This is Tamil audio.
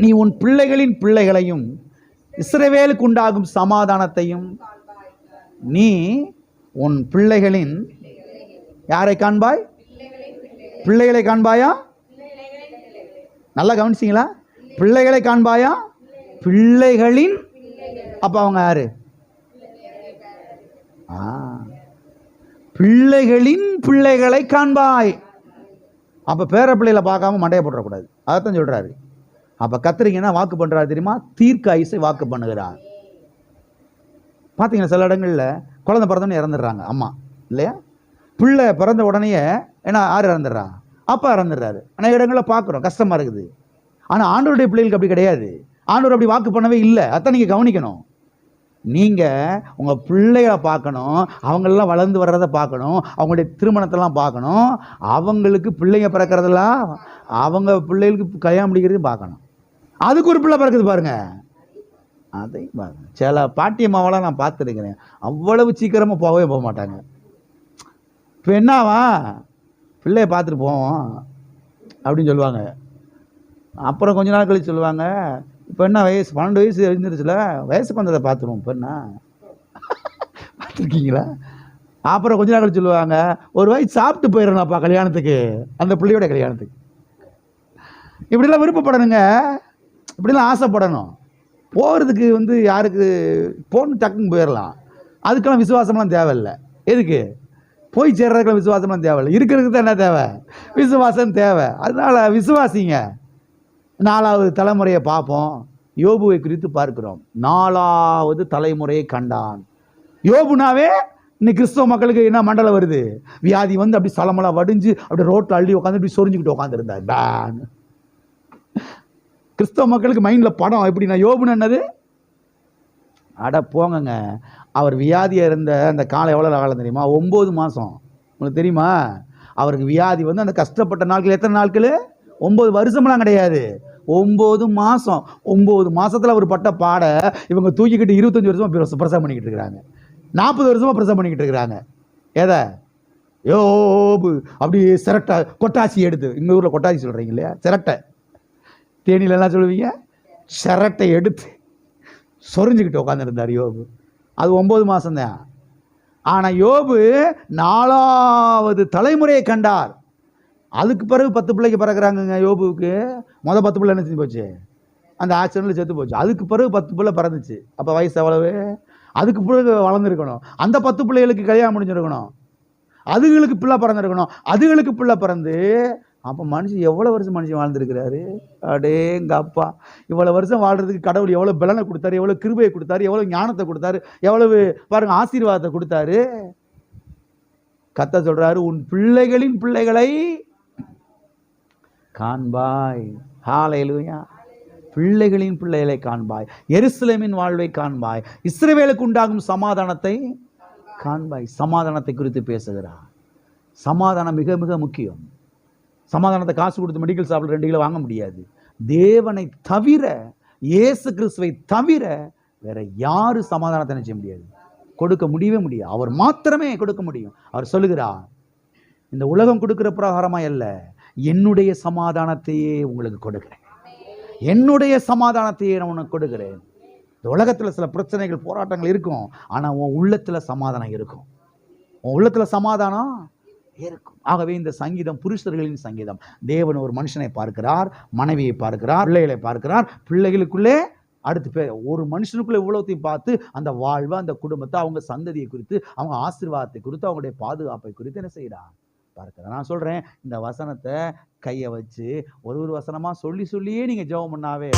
நீ உன் பிள்ளைகளின் பிள்ளைகளையும் இஸ்ரவேலுக்கு உண்டாகும் சமாதானத்தையும் நீ உன் பிள்ளைகளின் யாரை காண்பாய்? பிள்ளைகளை காண்பாயா? நல்லா கவனிச்சிங்களா? பிள்ளைகளை காண்பாயா? பிள்ளைகளின், அப்ப அவங்க யாரு? பிள்ளைகளின் பிள்ளைகளை காண்பாய். அப்ப பேர பிள்ளைகளை பார்க்காம மண்டையை போட்டுறக்கூடாது. அதைத்தான் சொல்றாரு. அப்ப கத்திரிங்கன்னா வாக்கு பண்றாரு தெரியுமா? தீர்க்க ஆயுசை வாக்கு பண்ணுகிறார். பார்த்தீங்கன்னா சில இடங்கள்ல குழந்தை பிறந்தோன்னு இறந்துடுறாங்க அம்மா, இல்லையா? பிள்ளை பிறந்த உடனே ஏன்னா யார் இறந்துடுறா? அப்பா இறந்துடுறாரு. அநேக இடங்களில் பார்க்குறோம், கஷ்டமா இருக்குது. ஆனால் ஆண்டவருடைய பிள்ளைகளுக்கு அப்படி கிடையாது. ஆண்டவர் அப்படி வாக்கு பண்ணவே இல்லை. அதான் நீங்கள் கவனிக்கணும். நீங்கள் உங்கள் பிள்ளைகளை பார்க்கணும், அவங்களெல்லாம் வளர்ந்து வர்றதை பார்க்கணும், அவங்களுடைய திருமணத்தெல்லாம் பார்க்கணும், அவங்களுக்கு பிள்ளைங்க பிறக்கிறதெல்லாம் அவங்க பிள்ளைகளுக்கு கல்யாணம் முடிக்கிறதையும் பார்க்கணும். அதுக்கு ஒரு பிள்ளை பிறக்குது பாருங்க, அதையும் பாருங்க. சில பாட்டியம்மாவெல்லாம் நான் பார்த்துருக்கிறேன், அவ்வளவு சீக்கிரமாக போகவே போக மாட்டாங்க. இப்போ என்னவா பிள்ளைய பார்த்துட்டு போவோம் அப்படின்னு சொல்லுவாங்க. அப்புறம் கொஞ்ச நாள் கழிச்சு சொல்லுவாங்க, இப்போ என்ன வயசு 12 வயசு எழுந்துருச்சுல, வயசுக்கு வந்ததை பார்த்துருவோம். இப்போ என்ன பார்த்துருக்கீங்களா? அப்புறம் கொஞ்ச நாள் கழிச்சு சொல்லுவாங்க, ஒரு வயசு சாப்பிட்டு போயிடணும்ப்பா கல்யாணத்துக்கு, அந்த பிள்ளையோட கல்யாணத்துக்கு. இப்படிலாம் விருப்பப்படணுங்க, இப்படிலாம் ஆசைப்படணும். போகிறதுக்கு யாருக்கு போகணும், டக்குன்னு போயிடலாம். அதுக்கெல்லாம் விசுவாசம்லாம் தேவையில்லை. எதுக்கு போய் சேர்றதுக்கெல்லாம் விசுவாசம்லாம் தேவையில்லை. இருக்கிறதுக்கு தான் என்ன தேவை? விசுவாசம் தேவை. அதனால விசுவாசிங்க. 4வது தலைமுறையை பார்ப்போம். யோபுவை குறித்து பார்க்கிறோம். 4வது தலைமுறையை கண்டான். யோபுனாவே இன்னைக்கு கிறிஸ்தவ மக்களுக்கு என்ன மண்டலம் வருது? வியாதி அப்படி சலமலா வடிஞ்சு அப்படி ரோட்டில் அள்ளி உட்காந்து இப்படி சொரிஞ்சுக்கிட்டு உட்காந்துருந்தார். பேன் கிறிஸ்தவ மக்களுக்கு மைண்டில் படம் எப்படின்னா, யோபுன்னு என்னது? அட போங்கங்க. அவர் வியாதியாக இருந்த அந்த காலம் எவ்வளோ காலம் தெரியுமா? 9 மாதம். உங்களுக்கு தெரியுமா? அவருக்கு வியாதி அந்த கஷ்டப்பட்ட நாட்கள் எத்தனை நாட்கள்? 9 வருஷம்லாம் கிடையாது, 9 மாதம். 9 மாதத்தில் அவர் பட்ட பாட இவங்க தூக்கிக்கிட்டு 25 வருஷமாக பிரசவம் பண்ணிக்கிட்டு இருக்கிறாங்க. 40 வருஷமாக பிரசவம் பண்ணிக்கிட்டு இருக்கிறாங்க. எதை? யோபு அப்படி சிரட்டை கொட்டாசி எடுத்து, எங்கள் ஊரில் கொட்டாசி சொல்கிறீங்க இல்லையா? சிரட்டை, தேனியில் எல்லாம் சொல்லுவீங்க, சிரட்டை எடுத்து சொரிஞ்சுக்கிட்டு உட்காந்துருந்தார் யோபு. அது 9 மாதம்தான். ஆனால் யோபு 4வது தலைமுறையை கண்டார். அதுக்கு பிறகு 10 பிள்ளைக்கு பிறகுறாங்க யோபுவுக்கு. 10 பிள்ளை என்ன செஞ்சு போச்சு? அந்த ஆக்சிடென்ட்ல செத்து போச்சு. அதுக்கு பிறகு 10 பிள்ளை பிறந்துச்சு. அப்போ வயசு எவ்வளவு? அதுக்கு பிறகு வளர்ந்துருக்கணும். அந்த 10 பிள்ளைகளுக்கு கல்யாணம் முடிஞ்சிருக்கணும். அதுகளுக்கு பிள்ளை பிறந்திருக்கணும். அதுகளுக்கு பிள்ளை பிறந்து அப்போ மனுஷன் எவ்வளோ வருஷம் மனுஷன் வாழ்ந்துருக்கிறாரு? அடேங்க அப்பா! இவ்வளோ வருஷம் வாழ்றதுக்கு கடவுள் எவ்வளோ பலனை கொடுத்தாரு, எவ்வளோ கிருபையை கொடுத்தாரு, எவ்வளோ ஞானத்தை கொடுத்தாரு, எவ்வளவு பாருங்க ஆசீர்வாதத்தை கொடுத்தாரு. கர்த்தர் சொல்றாரு, உன் பிள்ளைகளின் பிள்ளைகளை காண்பாய். ஹல்லேலூயா. பிள்ளைகளின் பிள்ளைகளை காண்பாய், எருசலேமின் வாழ்வை காண்பாய், இஸ்ரவேலுக்கு உண்டாகும் சமாதானத்தை காண்பாய். சமாதானத்தை குறித்து பேசுகிறார். சமாதானம் மிக மிக முக்கியம். சமாதானத்தை காசு கொடுத்து மெடிக்கல் ஷாப்பில் 2 கிலோ வாங்க முடியாது. தேவனை தவிர, இயேசு கிறிஸ்துவை தவிர வேற யாரு சமாதானத்தை செய்ய முடியாது, கொடுக்க முடியவே முடியாது. அவர் மாத்திரமே கொடுக்க முடியும். அவர் சொல்லுகிறார், இந்த உலகம் கொடுக்கிற பிரகாரமா அல்ல, என்னுடைய சமாதானத்தையே உங்களுக்கு கொடுக்கிறேன், என்னுடைய சமாதானத்தையே நான் உனக்கு கொடுக்கிறேன். இந்த உலகத்தில் சில பிரச்சனைகள் போராட்டங்கள் இருக்கும், ஆனால் உன் உள்ளத்தில் சமாதானம் இருக்கும். உன் உள்ளத்தில் சமாதானம் இருக்கும். ஆகவே இந்த சங்கீதம் புருஷர்களின் சங்கீதம். தேவன் ஒரு மனுஷனை பார்க்கிறார், மனைவியை பார்க்கிறார், பிள்ளைகளை பார்க்கிறார். பிள்ளைகளுக்குள்ளே அடுத்து ஒரு மனுஷனுக்குள்ள இவ்வளோத்தையும் பார்த்து அந்த வாழ்வை, அந்த குடும்பத்தை, அவங்க சந்ததியை குறித்து, அவங்க ஆசீர்வாதத்தை குறித்து, அவங்களுடைய பாதுகாப்பை குறித்து என்ன செய்யறார் பார்க்கிறேன். நான் சொல்றேன், இந்த வசனத்தை கையை வச்சு ஒரு வசனமா சொல்லியே நீங்க ஜெபம் பண்ணாவே